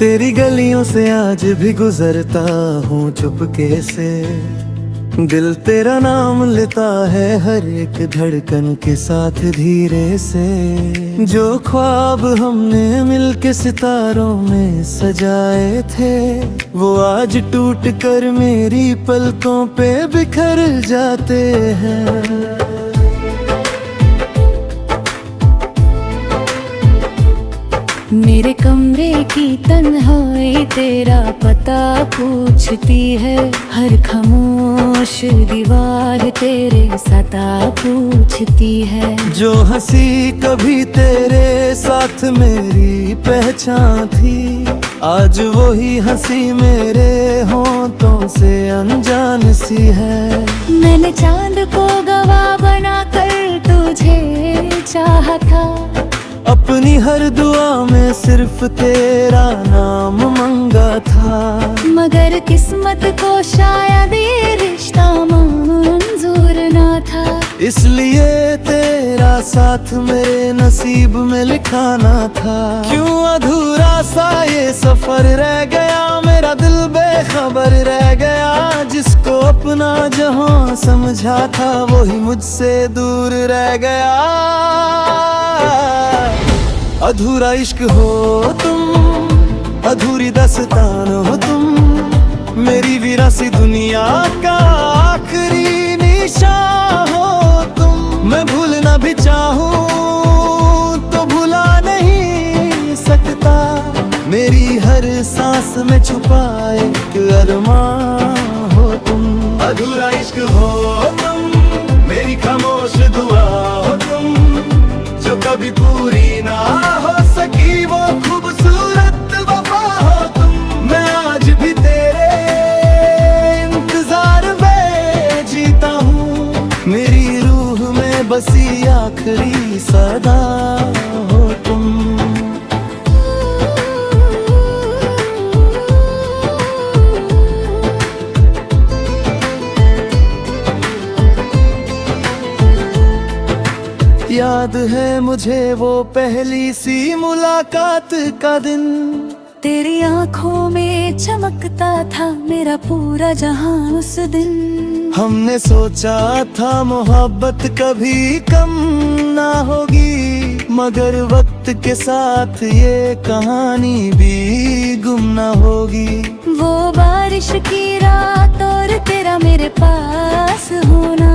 तेरी गलियों से आज भी गुजरता हूँ चुपके से। दिल तेरा नाम लेता है हर एक धड़कन के साथ धीरे से। जो ख्वाब हमने मिलके सितारों में सजाए थे, वो आज टूट कर मेरी पलकों पे बिखर जाते हैं। मेरे कमरे की तन्हाई तेरा पता पूछती है, हर खामोश दीवार तेरे सता पूछती है। जो हंसी कभी तेरे साथ मेरी पहचान थी, आज वही हंसी मेरे होंठों से अनजान सी है। मैंने चांद को गवाह बनाकर तुझे चाहा था, अपनी हर दुआ में सिर्फ तेरा नाम मांगा था। मगर किस्मत को शायद ये रिश्ता मंजूर ना था, इसलिए तेरा साथ मेरे नसीब में लिखाना था। क्यों अधूरा सा ये सफर रह गया, मेरा दिल बेखबर रह गया। जिसको अपना जहां समझा था, वही मुझसे दूर रह गया। अधूरा इश्क हो तुम, अधूरी दास्तान हो तुम, मेरी विरासी दुनिया का आखिरी निशान हो तुम। मैं भूलना भी चाहूं तो भुला नहीं सकता, मेरी हर सांस में छुपा एक अरमान हो तुम। अधूरा इश्क हो तुम, मेरी खामोश दुआ हो तुम, जो कभी पूरी ना हो सकी वो खूबसूरत वफा हो तुम। मैं आज भी तेरे इंतजार में जीता हूँ, मेरी रूह में बसी आखिरी सदा हो तुम। याद है मुझे वो पहली सी मुलाकात का दिन, तेरी आंखों में चमकता था मेरा पूरा जहां उस दिन। हमने सोचा था मोहब्बत कभी कम ना होगी, मगर वक्त के साथ ये कहानी भी गुम ना होगी। वो बारिश की रात और तेरा मेरे पास होना,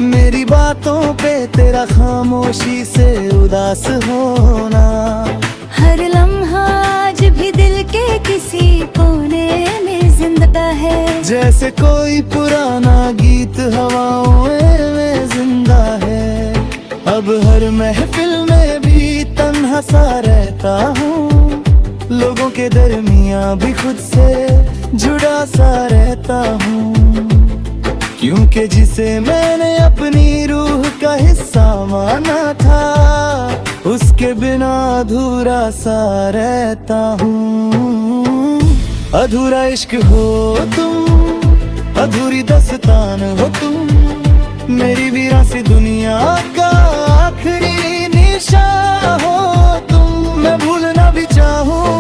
मेरी बातों पे तेरा खामोशी से उदास होना। हर लम्हा आज भी दिल के किसी कोने में जिंदा है, जैसे कोई पुराना गीत हवाओं में जिंदा है। अब हर महफिल में भी तन्हा सा रहता हूँ, लोगों के दरमियाँ भी खुद से जुड़ा सा रहता हूँ। क्योंकि जिसे मैंने अपनी रूह का हिस्सा माना था, उसके बिना अधूरा सा रहता हूँ। अधूरा इश्क हो तुम, अधूरी दास्तान हो तुम, मेरी विरासी दुनिया का आखिरी निशान हो तुम। मैं भूलना भी चाहूँ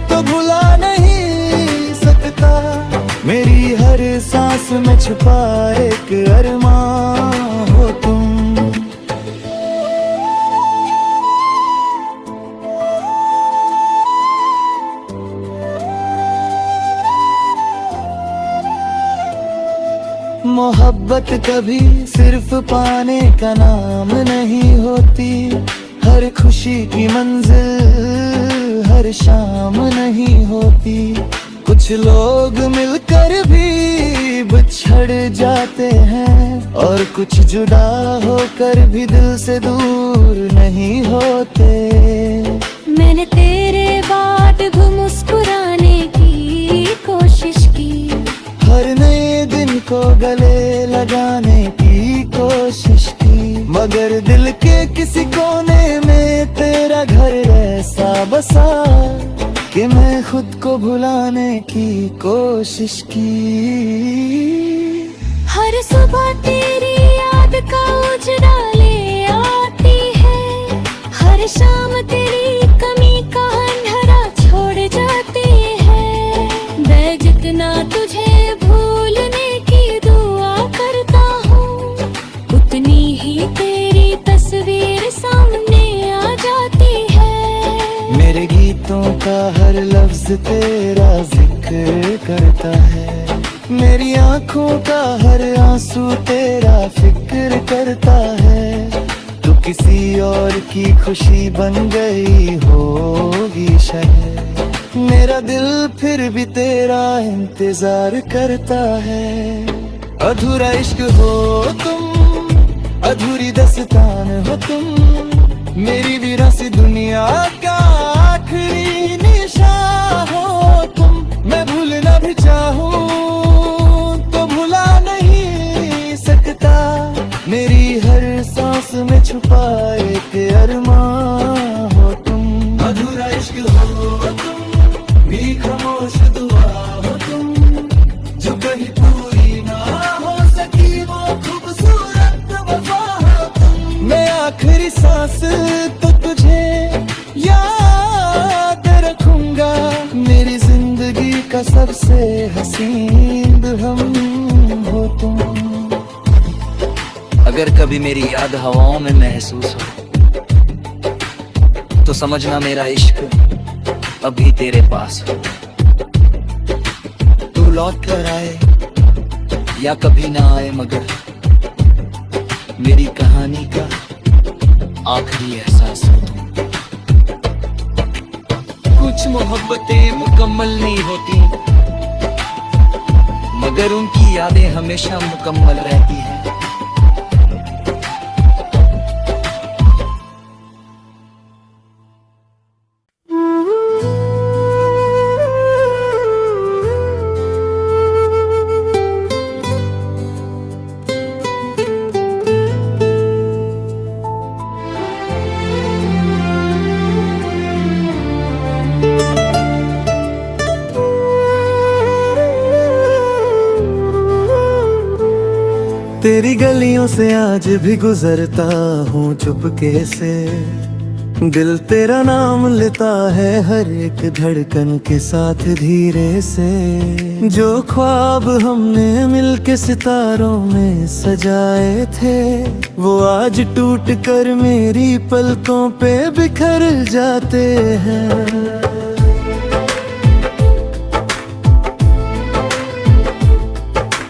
तो भुला नहीं सकता, मेरी हर सांस में छुपा एक अरमान हो तुम। मोहब्बत कभी सिर्फ पाने का नाम नहीं होती, हर खुशी की मंजिल हर शाम नहीं होती। कुछ लोग मिलकर भी बिछड़ जाते हैं, और कुछ जुदा होकर भी दिल से दूर नहीं होते। मैंने तेरे बाद भी मुस्कुराने की कोशिश की, हर नए दिन को गले लगाने की कोशिश की, मगर दिल के किसी कोने में तेरा घर ऐसा बसा कि मैं खुद को भुलाने की कोशिश की। हर सुबह तेरी याद का उजड़ा ले आती है, हर शाम तेरी कमी का अंधेरा छोड़ लफ्ज तेरा जिक्र करता है। मेरी आंखों का हर आंसू तेरा फिक्र करता है। तू किसी और की खुशी बन गई होगी शायद, मेरा दिल फिर भी तेरा इंतजार करता है। अधूरा इश्क हो तुम, अधूरी दस्तान हो तुम, मेरी विरासी दुनिया का आखिरी निशान हो तुम। मैं भूलना भी चाहूं तो भुला नहीं सकता, मेरी हर सांस में छुपा एक अरमान हो तुम। अधूरा इश्क हो तुम, मेरी खामोश दुआ हो तुम, जो कहीं पूरी ना हो सकी वो खूबसूरत वफा हो तुम। मैं आखिरी सांस तो तुझे याद रखूंगा, मेरी जिंदगी का सबसे हसीन हम हो तुम। अगर कभी मेरी याद हवाओं में महसूस हो तो समझना मेरा इश्क अभी तेरे पास हो। तू लौट कर आए या कभी ना आए, मगर मेरी कहानी का आखिरी एहसास हो तुम। कुछ मोहब्बतें मुकम्मल नहीं होती, मगर उनकी यादें हमेशा मुकम्मल रहती हैं। तेरी गलियों से आज भी गुजरता हूँ चुपके से, दिल तेरा नाम लेता है हर एक धड़कन के साथ धीरे से। जो ख्वाब हमने मिलके सितारों में सजाए थे, वो आज टूट कर मेरी पलकों पे बिखर जाते हैं।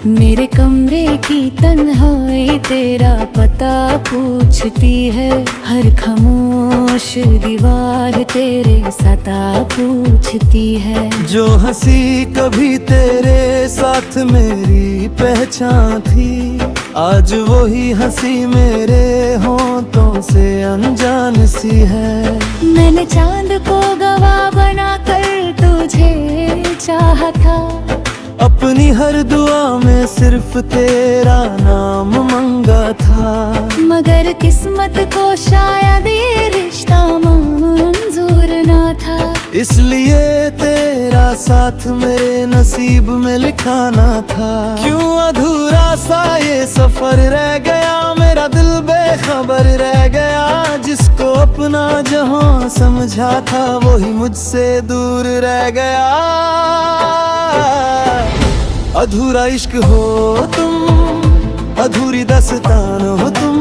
मेरे कमरे की तन्हाई तेरा पता पूछती है, हर खामोश दीवार तेरे सता पूछती है। जो हंसी कभी तेरे साथ मेरी पहचान थी, आज वही हंसी मेरे होंठों से अनजान सी है। मैंने चांद को गवाह बनाकर तुझे चाहा था, अपनी हर दुआ में सिर्फ तेरा नाम मांगा था। मगर किस्मत को शायद ये रिश्ता मंजूर ना था, इसलिए तेरा साथ मेरे नसीब में लिखाना था। क्यों अधूरा सा ये सफर रह गया, मेरा दिल बेखबर रह गया। जिसको अपना जहां समझा था, वही मुझसे दूर रह गया। अधूरा इश्क हो तुम, अधूरी दस्तान हो तुम,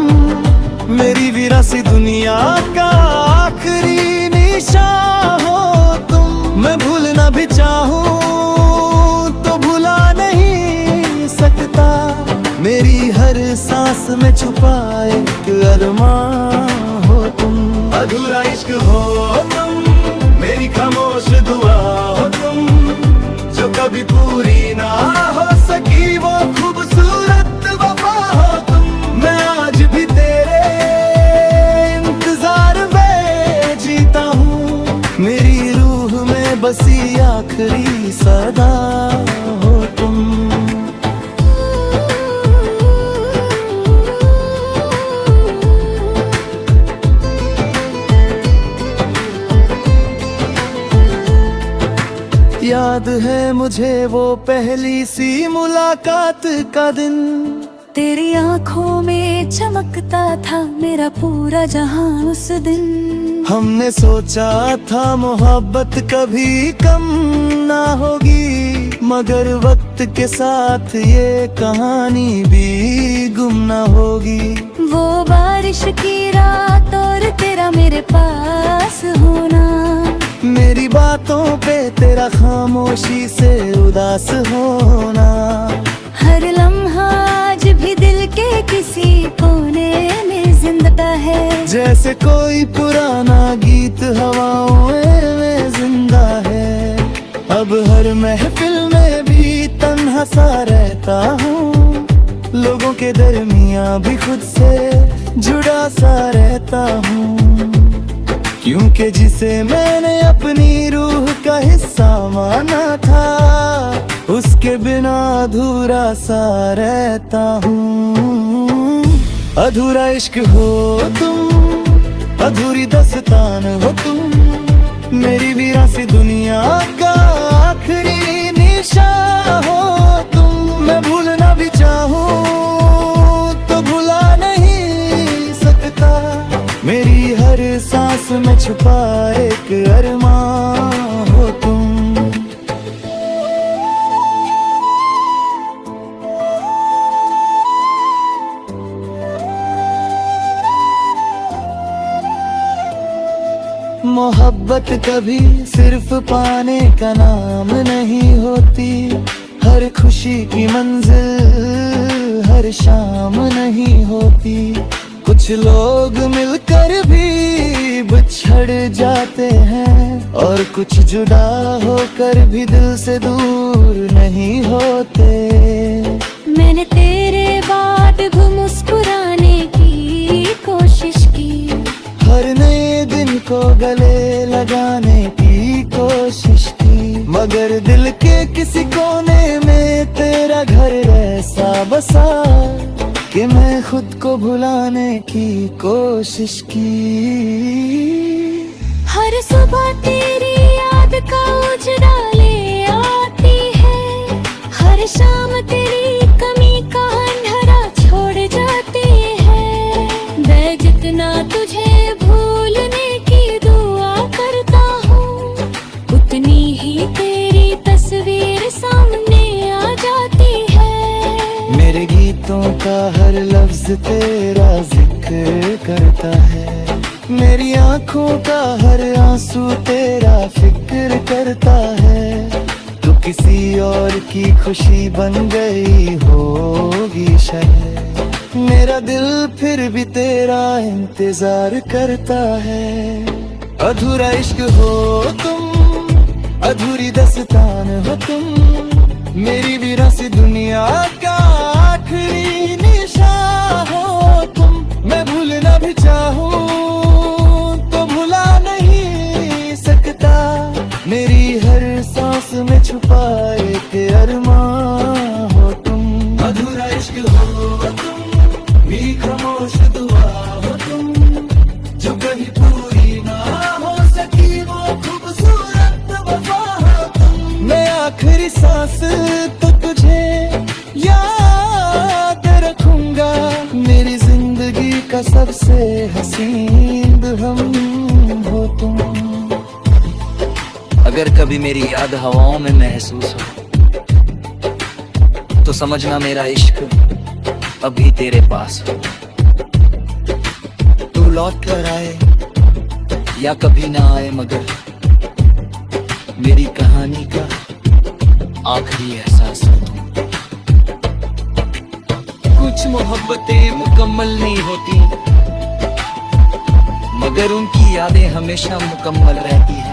मेरी विरासी दुनिया का आखिरी निशान हो तुम। मैं भूलना भी चाहूं तो भुला नहीं सकता, मेरी हर सांस में छुपा एक अरमान हो तुम। अधूरा इश्क हो तुम, मेरी खामोश दुआ हो तुम, जो कभी पूरी ना हो सकी वो खूबसूरत वफा हो तुम। मैं आज भी तेरे इंतजार में जीता हूँ, मेरी रूह में बसी आखिरी सदा हो तुम। याद है मुझे वो पहली सी मुलाकात का दिन, तेरी आंखों में चमकता था मेरा पूरा जहां उस दिन। हमने सोचा था मोहब्बत कभी कम ना होगी, मगर वक्त के साथ ये कहानी भी गुम ना होगी। वो बारिश की रात और तेरा मेरे पास होना, मेरी मेरी बातों पे तेरा खामोशी से उदास होना। हर लम्हा आज भी दिल के किसी कोने में जिंदा है। जैसे कोई पुराना गीत हवाओं में जिंदा है। अब हर महफिल में भी तन्हा सा रहता हूँ, लोगों के दरमियाँ भी खुद से जुड़ा सा रहता हूँ। क्योंकि जिसे मैंने अपनी रूह का हिस्सा माना था, उसके बिना अधूरा सा रहता हूँ। अधूरा इश्क हो तुम, अधूरी दस्तान हो तुम, मेरी वीरासी दुनिया का आखिरी निशान हो तुम। मैं भूलना भी चाहूँ तो भुला नहीं सकता, मेरी हर सांस में छुपा एक अरमान हो तुम। मोहब्बत कभी सिर्फ पाने का नाम नहीं होती, हर खुशी की मंजिल हर शाम नहीं होती। कुछ लोग मिलकर भी बिछड़ जाते हैं, और कुछ जुदा होकर भी दिल से दूर नहीं होते। मैंने तेरे बाद भी मुस्कुराने की कोशिश की, हर नए दिन को गले लगाने की कोशिश की, मगर दिल के किसी कोने में तेरा घर ऐसा बसा कि मैं खुद को भुलाने की कोशिश की। हर सुबह तेरी याद का उजड़ा ले आती है, हर शाम तेरी कमी का अंधेरा छोड़ जाती है। मैं जितना तुझे भूलने की दुआ करता हूँ, उतनी ही तेरी तस्वीर सामने आ जाती है। मेरे गीतों का हर लफ्ज तेरा जिक्र करता है, मेरी आंखों का हर आंसू तेरा फिक्र करता है। तू किसी और की खुशी बन गई होगी शायद, मेरा दिल फिर भी तेरा इंतजार करता है। अधूरा इश्क हो तुम, अधूरी दस्तान हो तुम, मेरी वीरासी दुनिया का आखिरी निशान हो तुम। मैं भूलना भी चाहूँ तो भुला नहीं सकता, मेरी हर सांस में छुपा एक अरमान हो तुम। अधूरा इश्क हो तुम, मेरी खामोश दुआ हो तुम, जो कहीं पूरी ना हो सकी वो खूबसूरत वफा हो तुम। मैं आखिरी सांस तो तुझे याद रखूंगा, मेरी जिंदगी का सबसे हसीन हम हो तुम। अगर कभी मेरी याद हवाओं में महसूस हो, तो समझना मेरा इश्क अभी तेरे पास हो। तू लौट कर आए या कभी ना आए, मगर मेरी कहानी का आखिरी एहसास हो तुम। कुछ मोहब्बतें मुकम्मल नहीं होती, मगर उनकी यादें हमेशा मुकम्मल रहती हैं।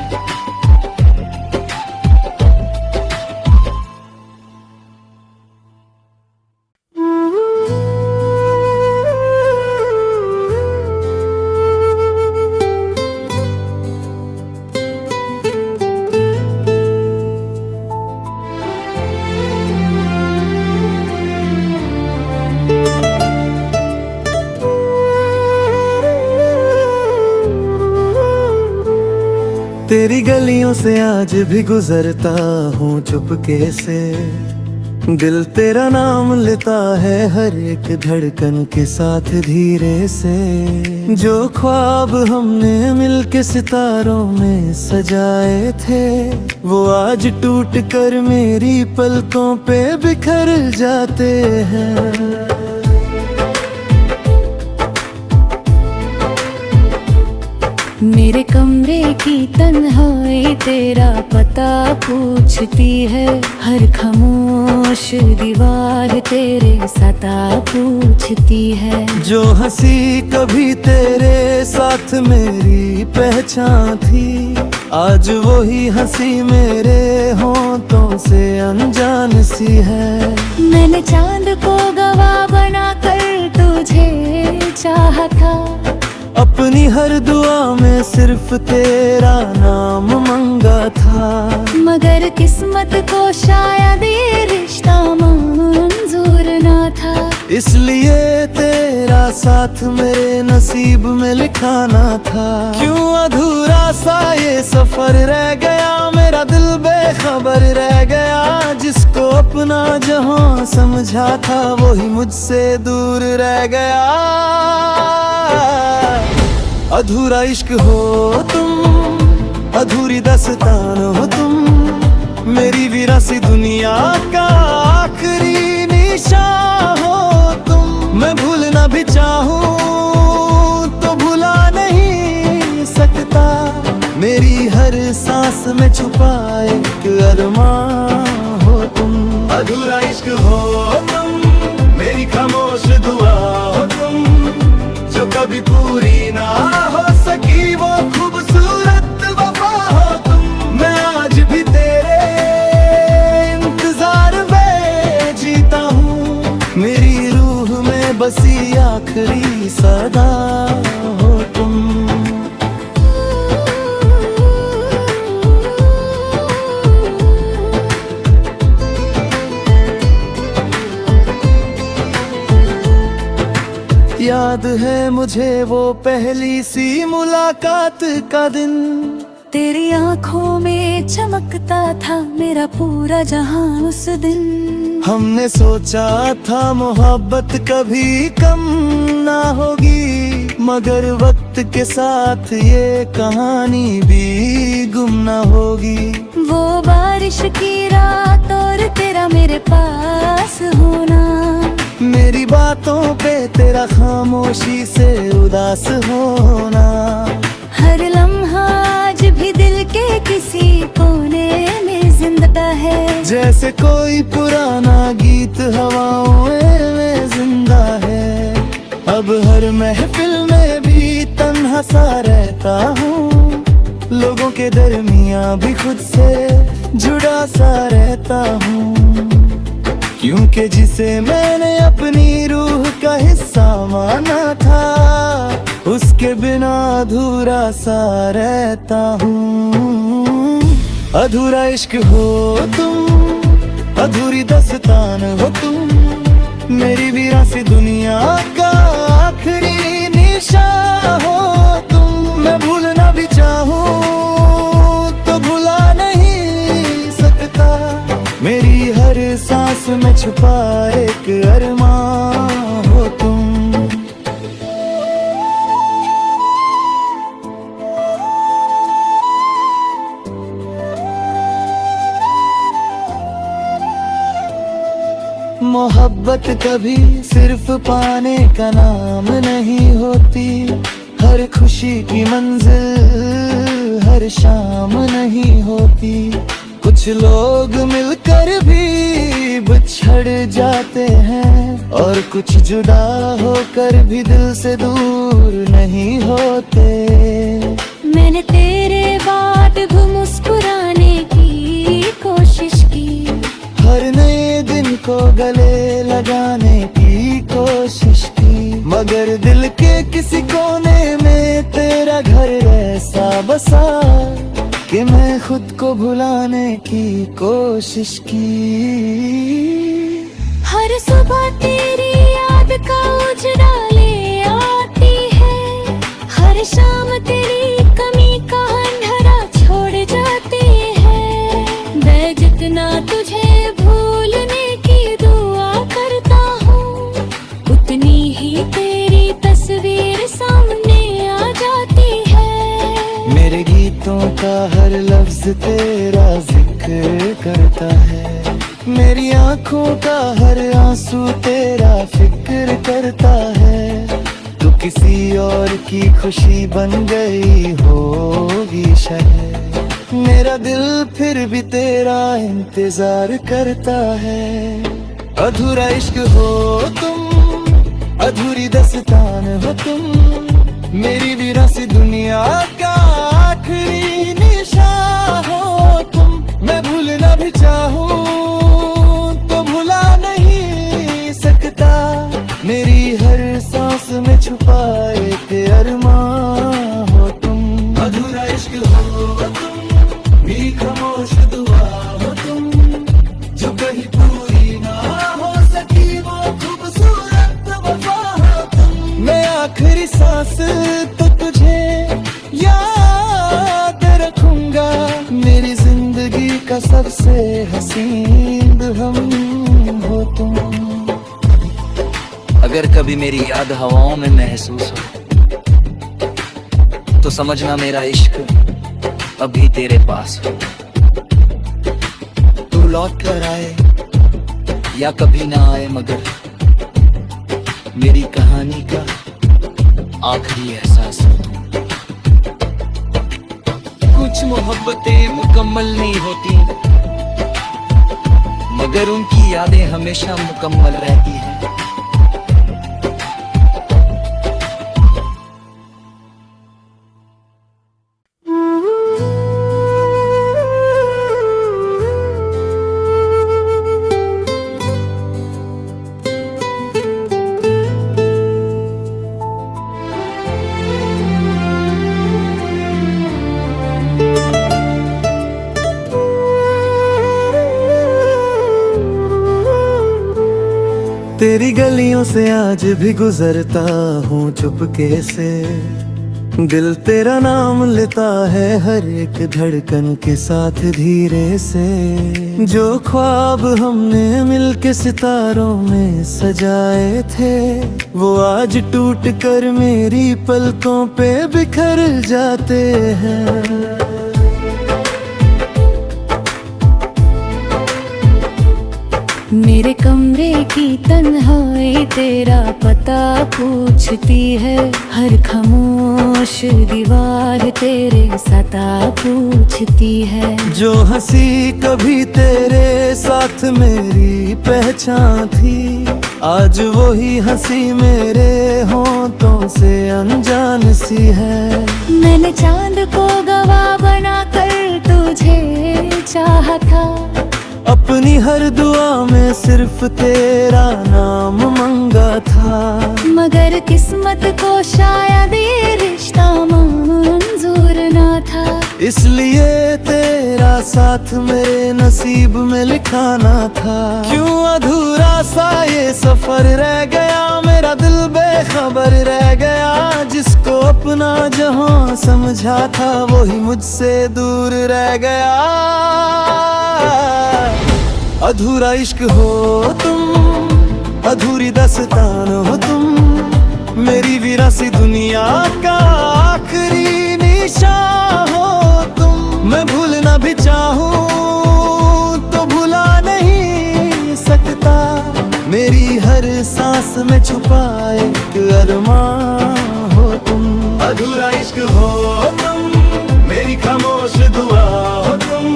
तेरी गलियों से आज भी गुजरता हूँ चुपके से, दिल तेरा नाम लेता है हर एक धड़कन के साथ धीरे से। जो ख्वाब हमने मिलके सितारों में सजाए थे, वो आज टूट कर मेरी पलकों पे बिखर जाते हैं। मेरे कमरे की तन्हाई तेरा पता पूछती है, हर खामोश दीवार तेरे सता पूछती है। जो हंसी कभी तेरे साथ मेरी पहचान थी, आज वही हंसी मेरे होंठों से अनजान सी है। मैंने चांद को गवाह बनाकर तुझे चाहा था, अपनी हर दुआ में सिर्फ तेरा नाम मांगा था। मगर किस्मत को शायद ये रिश्ता मंजूर ना था, इसलिए तेरा साथ मेरे नसीब में लिखा ना था। क्यों अधूरा सा ये सफर रह गया, मेरा दिल बेखबर रह गया। जिसको अपना जहां समझा था, वही मुझसे दूर रह गया। अधूरा इश्क हो तुम, अधूरी दास्तान हो तुम, मेरी विरासी दुनिया का आखिरी निशान हो तुम। मैं भूलना भी चाहूं तो भुला नहीं सकता, मेरी हर सांस में छुपा एक अरमान हो तुम। अधूरा इश्क हो तुम, मेरी खामोश दुआ हो तुम, जो कभी पूरी ना हो सकी वो खूबसूरत वफा हो तुम। मैं आज भी तेरे इंतजार में जीता हूँ, मेरी रूह में बसी आखिरी सदा हो तुम। याद है मुझे वो पहली सी मुलाकात का दिन, तेरी आंखों में चमकता था मेरा पूरा जहां उस दिन। हमने सोचा था मोहब्बत कभी कम ना होगी, मगर वक्त के साथ ये कहानी भी गुम ना होगी। वो बारिश की रात और तेरा मेरे पास होना, मेरी बातों पे तेरा खामोशी से उदास होना, हर लम्हा आज भी दिल के किसी कोने में जिंदा है। जैसे कोई पुराना गीत हवाओं में जिंदा है। अब हर महफिल में भी तन्हा सा रहता हूँ, लोगों के दरमियाँ भी खुद से जुड़ा सा रहता हूँ। क्योंकि जिसे मैंने अपनी रूह का हिस्सा माना था, उसके बिना अधूरा सा रहता हूँ। अधूरा इश्क हो तुम, अधूरी दास्तान हो तुम, मेरी विरासी दुनिया का आखिरी निशान हो तुम। मैं भूलना भी चाहूँ तो भुला नहीं सकता, मेरी हर सांस में छुपा एक अरमान हो तुम। मोहब्बत कभी सिर्फ पाने का नाम नहीं होती, हर खुशी की मंजिल हर शाम नहीं होती। कुछ लोग मिलकर भी बिछड़ जाते हैं, और कुछ जुदा होकर भी दिल से दूर नहीं होते। मैंने तेरे बाद भी मुस्कुराने की कोशिश की, हर नए दिन को गले लगाने की कोशिश की, मगर दिल के किसी कोने में तेरा घर ऐसा बसा कि मैं खुद को भुलाने की कोशिश की। हर सुबह तेरी याद का उजड़ा ले आती है, हर शाम तेरी कमी का अंधेरा छोड़ जाती है। मैं जितना तुझे भूलने की दुआ करता हूँ, उतनी ही तेरी तस्वीर सामने आ जाती है। मेरे गीतों का हर लफ्ज तेरा जिक्र करता है, मेरी आंखों का हर आंसू तेरा फिक्र करता है। तू किसी और की खुशी बन गई होगी शायद। मेरा दिल फिर भी तेरा इंतजार करता है। अधूरा इश्क हो तुम, अधूरी दास्तान हो तुम, मेरी विरासी दुनिया का आखिरी निशान हो तुम। मैं भूलना भी चाहूं तो भुला नहीं सकता, मेरी हर सांस में छुपाए के अरमान हो तुम। अधूरा इश्क हो तुम, मेरी खामोश दुआ हो तुम, जो कहीं पूरी ना हो सकी वो खूबसूरत वफा हो तुम। मैं आखिरी सांस तो तुझे याद रखूंगा, मेरी जिंदगी का सबसे हसीन हम हो तुम। अगर कभी मेरी याद हवाओं में महसूस हो तो समझना मेरा इश्क अभी तेरे पास हो। तू लौट कर आए या कभी ना आए, मगर मेरी कहानी का आखिरी एहसास हो तुम। कुछ मोहब्बतें मुकम्मल नहीं होती, मगर उनकी यादें हमेशा मुकम्मल रहती हैं। तेरी गलियों से आज भी गुजरता हूँ चुपके से, दिल तेरा नाम लेता है हर एक धड़कन के साथ धीरे से। जो ख्वाब हमने मिलके सितारों में सजाए थे, वो आज टूट कर मेरी पलकों पे बिखर जाते हैं। मेरे कमरे की तन्हाई तेरा पता पूछती है, हर खामोश दीवार तेरे सता पूछती है। जो हंसी कभी तेरे साथ मेरी पहचान थी, आज वही हंसी मेरे होंठों से अनजान सी है। मैंने चांद को गवाह बनाकर तुझे चाहा था, अपनी हर दुआ में सिर्फ तेरा नाम मांगा था, मगर किस्मत को शायद ये रिश्ता मंजूर ना था। इसलिए तेरा साथ मेरे नसीब में लिखाना था। क्यों अधूरा सा ये सफर रह गया, मेरा दिल बेखबर रह गया। जिसको अपना जहां समझा था, वही मुझसे दूर रह गया। अधूरा इश्क हो तुम, अधूरी दास्तान हो तुम, मेरी विरासी दुनिया का आखिरी निशान हो तुम। मैं भूलना भी चाहूं तो भुला नहीं सकता, मेरी हर सांस में छुपाए एक अरमान हो तुम। अधूरा इश्क हो तुम, मेरी खामोश दुआ हो तुम,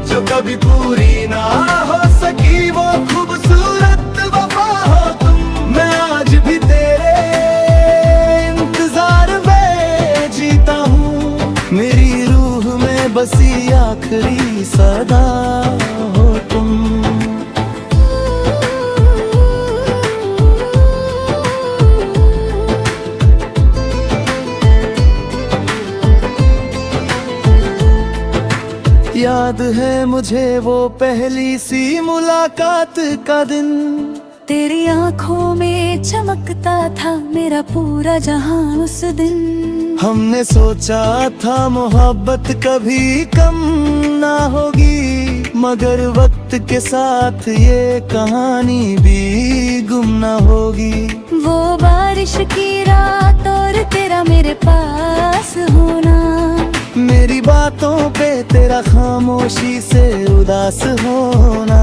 जो कभी पूरी ना हो सकी वो खूबसूरत वफा हो तुम। मैं आज भी तेरे इंतजार में जीता हूँ, मेरी रूह में बसी आखिरी सदा हो तुम। याद है मुझे वो पहली सी मुलाकात का दिन, तेरी आंखों में चमकता था मेरा पूरा जहां उस दिन। हमने सोचा था मोहब्बत कभी कम ना होगी, मगर वक्त के साथ ये कहानी भी गुम ना होगी। वो बारिश की रात और तेरा मेरे पास होना, मेरी बातों पे तेरा खामोशी से उदास होना,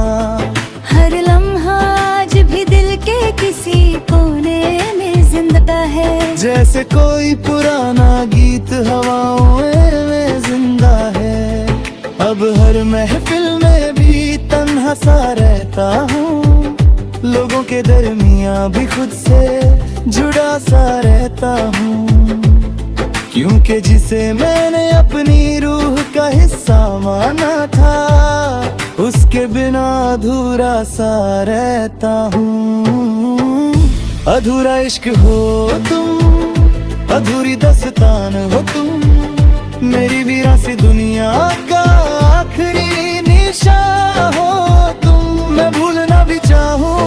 हर लम्हा आज भी दिल के किसी कोने में जिंदा है। जैसे कोई पुराना गीत हवाओं में जिंदा है। अब हर महफिल में भी तन्हा सा रहता हूँ, लोगों के दरमियाँ भी खुद से जुड़ा सा रहता हूँ, क्योंकि जिसे मैंने अपनी रूह का हिस्सा माना था, उसके बिना अधूरा सा रहता हूँ। अधूरा इश्क हो तुम, अधूरी दास्तान हो तुम, मेरी वीरासी दुनिया का आखिरी निशान हो तुम। मैं भूलना भी चाहूँ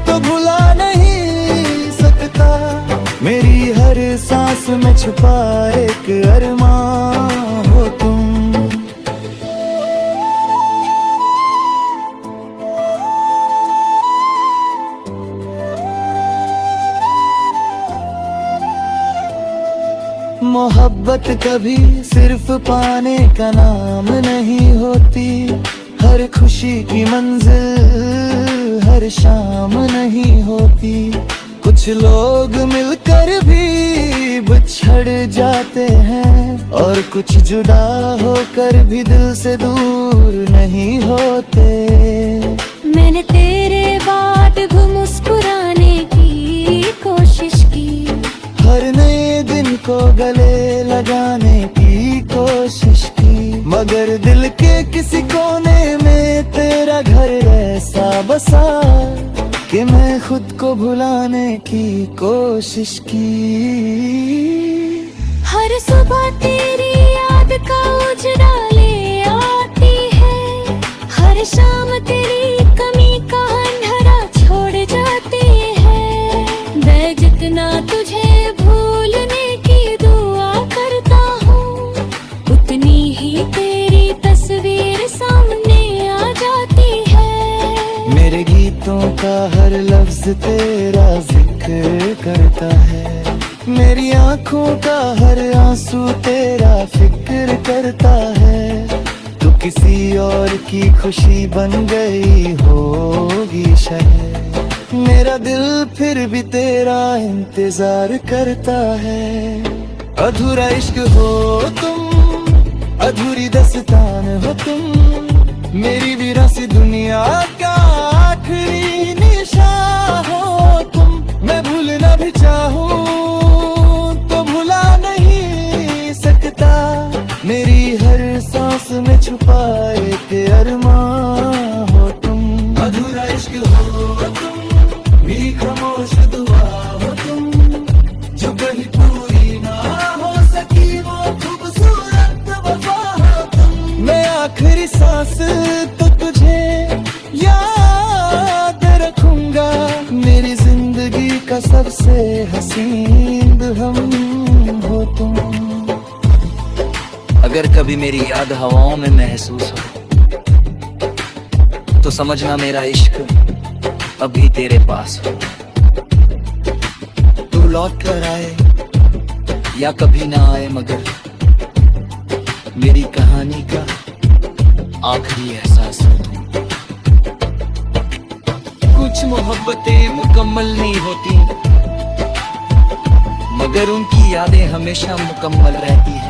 तो भुला नहीं सकता, मेरी हर सांस में छुपा एक अरमान हो तुम। मोहब्बत कभी सिर्फ पाने का नाम नहीं होती, हर खुशी की मंजिल हर शाम नहीं होती। कुछ लोग मिलकर भी बिछड़ जाते हैं, और कुछ जुदा होकर भी दिल से दूर नहीं होते। मैंने तेरे बाद भी मुस्कुराने की कोशिश की, हर नए दिन को गले लगाने की कोशिश की, मगर दिल के किसी कोने में तेरा घर ऐसा बसा कि मैं खुद को भुलाने की कोशिश की। हर सुबह तेरी याद का उजड़ा ले आती है, हर शाम तेरी कमी का अंधेरा छोड़ जाती है। मैं जितना तुझे भूलने की दुआ करता हूँ, उतनी ही तेरी तस्वीर सामने आ जाती है। मेरे गीतों का हर लफ्ज तेरा जिक्र करता है, मेरी आंखों का हर आंसू तेरा फिक्र करता है। तू किसी और की खुशी बन गई होगी शायद, मेरा दिल फिर भी तेरा इंतजार करता है। अधूरा इश्क हो तुम, अधूरी दास्तान हो तुम, मेरी वीरासी दुनिया का आखिरी निशान हो तुम। मैं भूलना भी चाहूँ तो भुला नहीं सकता, मेरी हर सांस में छुपा एक अरमान हो तुम। अधूरा इश्क हो तुम, मेरी खामोश दुआ हो तुम, जो कहीं पूरी ना हो सकी वो खूबसूरत वफा हो तुम। मैं आखिरी सांस तो तुझे याद रखूंगा, मेरी जिंदगी का सबसे हसीन हम हो तुम। अगर कभी मेरी याद हवाओं में महसूस हो, तो समझना मेरा इश्क अभी तेरे पास हो। तू लौट कर आए या कभी ना आए, मगर मेरी कहानी का आखिरी एहसास हो तुम। कुछ मोहब्बतें मुकम्मल नहीं होती, मगर उनकी यादें हमेशा मुकम्मल रहती हैं।